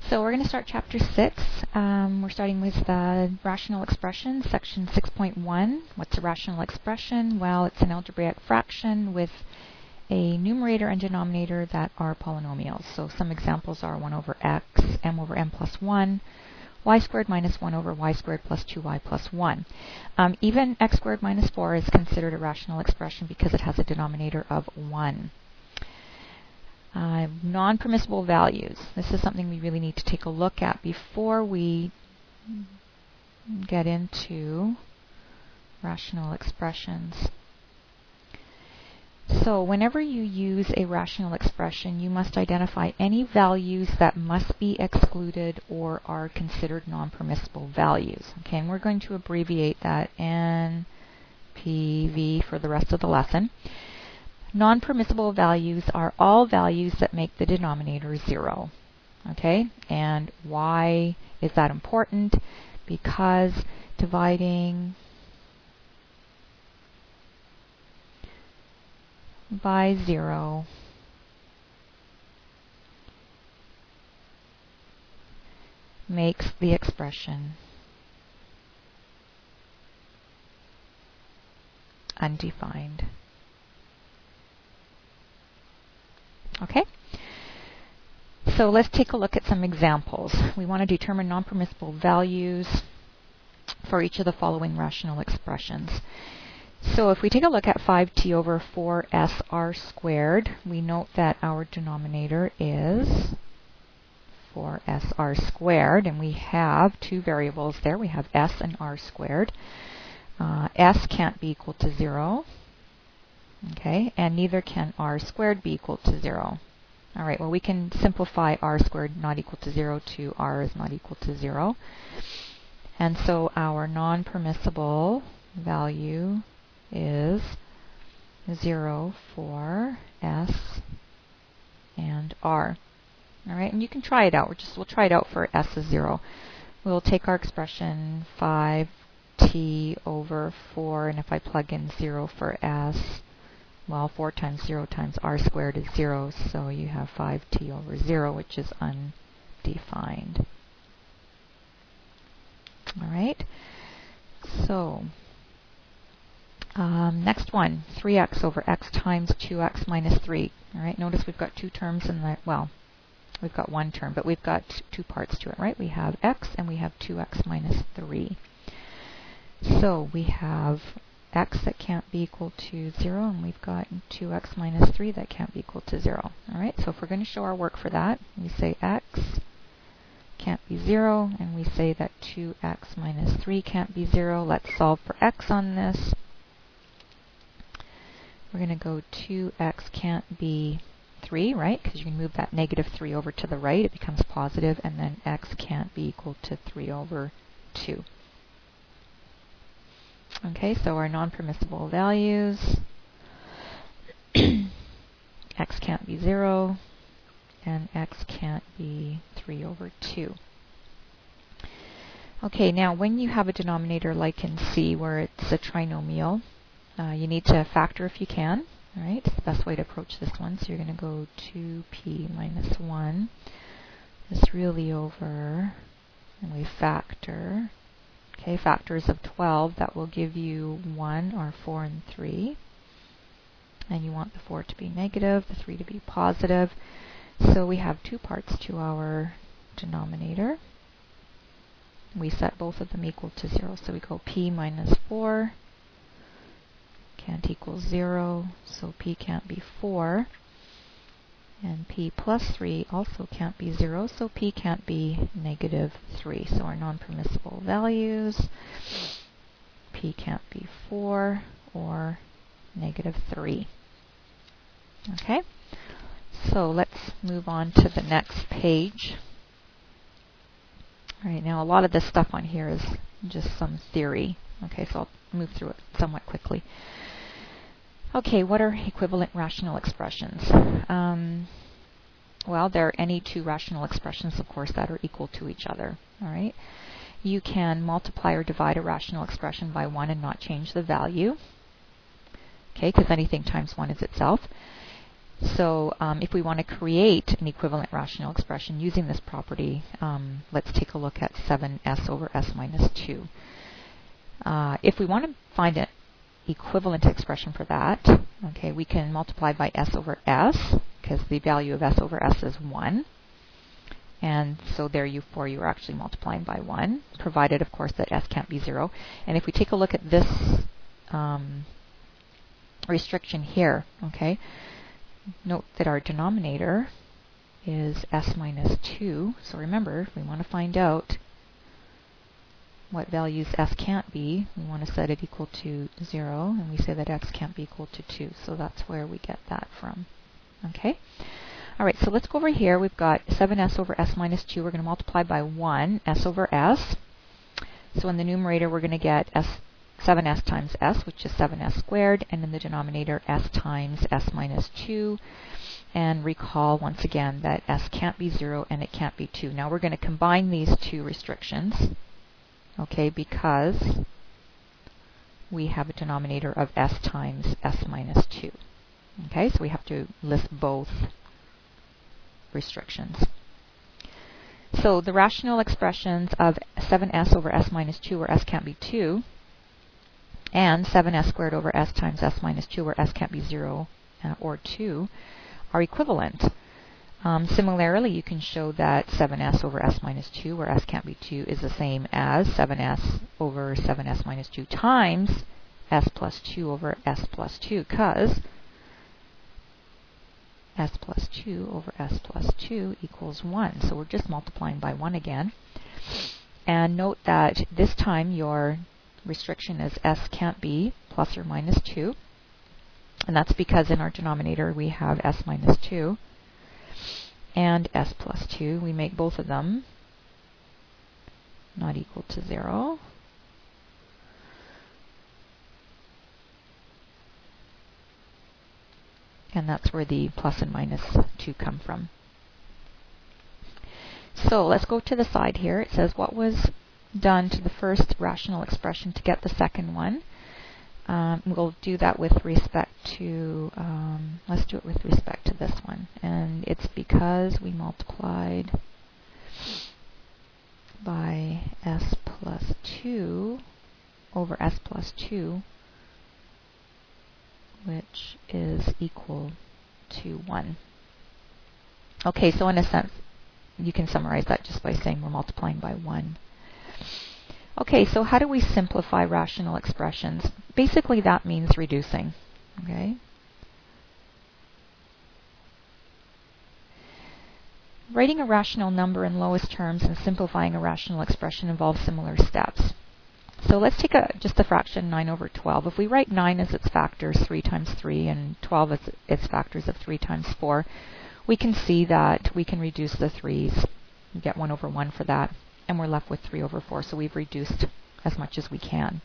So we're going to start Chapter 6. We're starting with rational expressions, Section 6.1. What's a rational expression? Well, it's an algebraic fraction with a numerator and denominator that are polynomials. So some examples are 1 over x, m over n plus 1, y squared minus 1 over y squared plus 2y plus 1. Even x squared minus 4 is considered a rational expression because it has a denominator of 1. Non-permissible values. This is something we really need to take a look at before we get into rational expressions. So whenever you use a rational expression, you must identify any values that must be excluded or are considered non-permissible values. Okay, and we're going to abbreviate that NPV for the rest of the lesson. Non-permissible values are all values that make the denominator 0. Okay, and why is that important? Because dividing by 0 makes the expression undefined. Okay, so let's take a look at some examples. We want to determine non-permissible values for each of the following rational expressions. So if we take a look at 5t over 4sr squared, we note that our denominator is 4sr squared, and we have two variables there. We have s and r squared. S can't be equal to 0. Okay, and neither can r squared be equal to 0. All right, well, we can simplify r squared not equal to 0 to r is not equal to 0. And so our non-permissible value is 0 for s and r. All right, and you can try it out. We'll try it out for s is 0. We'll take our expression 5t over 4, and if I plug in 0 for s, well, 4 times 0 times r squared is 0, so you have 5t over 0, which is undefined. All right, so next one, 3x over x times 2x minus 3. All right, notice we've got two terms in the, well, we've got one term, but we've got two parts to it, right? We have x and we have 2x minus 3. So we have x that can't be equal to 0, and we've got 2x minus 3 that can't be equal to 0. All right, so if we're going to show our work for that, we say x can't be 0, and we say that 2x minus 3 can't be 0. Let's solve for x on this. We're going to go 2x can't be 3, right? Because you can move that negative 3 over to the right. It becomes positive, and then x can't be equal to 3 over 2. Okay, so our non-permissible values, x can't be 0, and x can't be 3 over 2. Okay, now when you have a denominator like in C where it's a trinomial, you need to factor if you can. All right, it's the best way to approach this one. So you're going to go 2p minus 1 is really over, and we factor. Okay, factors of 12, that will give you 1 or 4 and 3. And you want the 4 to be negative, the 3 to be positive. So we have two parts to our denominator. We set both of them equal to 0. So we go p minus 4 can't equal 0, so p can't be 4. And p plus 3 also can't be 0, so p can't be negative 3. So our non-permissible values, p can't be 4 or negative 3. Okay, so let's move on to the next page. All right, now a lot of this stuff on here is just some theory. Okay, so I'll move through it somewhat quickly. Okay, what are equivalent rational expressions? Well, there are any two rational expressions, of course, that are equal to each other. All right, you can multiply or divide a rational expression by 1 and not change the value. Okay, because anything times 1 is itself. So if we want to create an equivalent rational expression using this property, let's take a look at 7s over s minus 2. If we want to find an equivalent expression for that, okay, we can multiply by s over s, because the value of s over s is 1. And so there you're actually multiplying by 1, provided, of course, that s can't be 0. And if we take a look at this restriction here, okay, note that our denominator is s minus 2. So remember, if we want to find out what values s can't be, we want to set it equal to 0, and we say that x can't be equal to 2. So that's where we get that from. Okay? All right, so let's go over here. We've got 7s over s minus 2. We're going to multiply by 1, s over s. So in the numerator, we're going to get 7s times s, which is 7s squared, and in the denominator, s times s minus 2. And recall, once again, that s can't be 0 and it can't be 2. Now we're going to combine these two restrictions, okay, because we have a denominator of s times s minus 2. Okay, so we have to list both restrictions. So the rational expressions of 7s over s minus 2 where s can't be 2, and 7s squared over s times s minus 2 where s can't be 0 or 2 are equivalent. Similarly, you can show that 7s over s minus 2 where s can't be 2 is the same as 7s over 7s minus 2 times s plus 2 over s plus 2, because s plus 2 over s plus 2 equals 1. So we're just multiplying by 1 again. And note that this time your restriction is s can't be plus or minus 2. And that's because in our denominator we have s minus 2 and s plus 2. We make both of them not equal to 0. And that's where the plus and minus 2 come from. So let's go to the side here. It says what was done to the first rational expression to get the second one. We'll do that with respect to, let's do it with respect to this one. And it's because we multiplied by s plus 2 over s plus 2, which is equal to 1. Okay, so in a sense, you can summarize that just by saying we're multiplying by 1. Okay, so how do we simplify rational expressions? Basically, that means reducing. Okay. Writing a rational number in lowest terms and simplifying a rational expression involves similar steps. So let's take just the fraction 9 over 12. If we write 9 as its factors 3 times 3 and 12 as its factors of 3 times 4, we can see that we can reduce the 3's. We get 1 over 1 for that, and we're left with 3 over 4. So we've reduced as much as we can.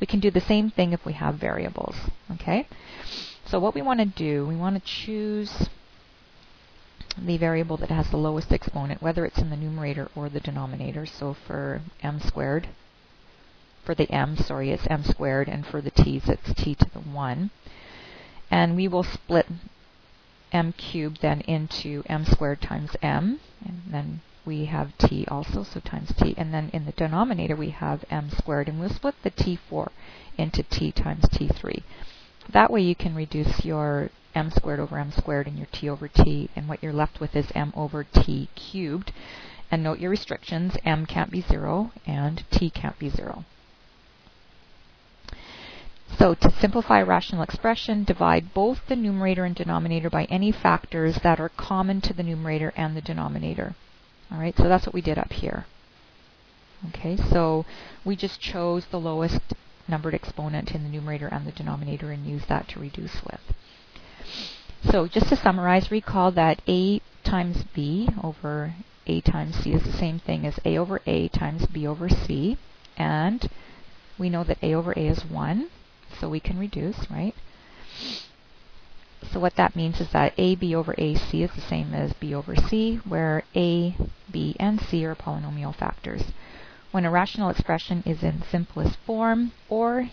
We can do the same thing if we have variables. Okay? So what we want to do, we want to choose the variable that has the lowest exponent, whether it's in the numerator or the denominator. So for m squared, for the m, it's m squared, and for the t's, it's t to the 1. And we will split m cubed then into m squared times m, and then we have t also, so times t. And then in the denominator we have m squared, and we'll split the t4 into t times t3. That way you can reduce your m squared over m squared and your t over t, and what you're left with is m over t cubed. And note your restrictions, m can't be 0 and t can't be 0. So to simplify a rational expression, divide both the numerator and denominator by any factors that are common to the numerator and the denominator. All right, so that's what we did up here. Okay, so we just chose the lowest numbered exponent in the numerator and the denominator and used that to reduce with. So just to summarize, recall that a times b over a times c is the same thing as a over a times b over c. And we know that a over a is 1. So we can reduce, right? So what that means is that AB over AC is the same as B over C, where A, B, and C are polynomial factors. When a rational expression is in simplest form, or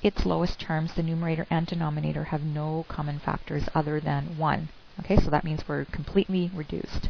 its lowest terms, the numerator and denominator have no common factors other than 1. Okay, so that means we're completely reduced.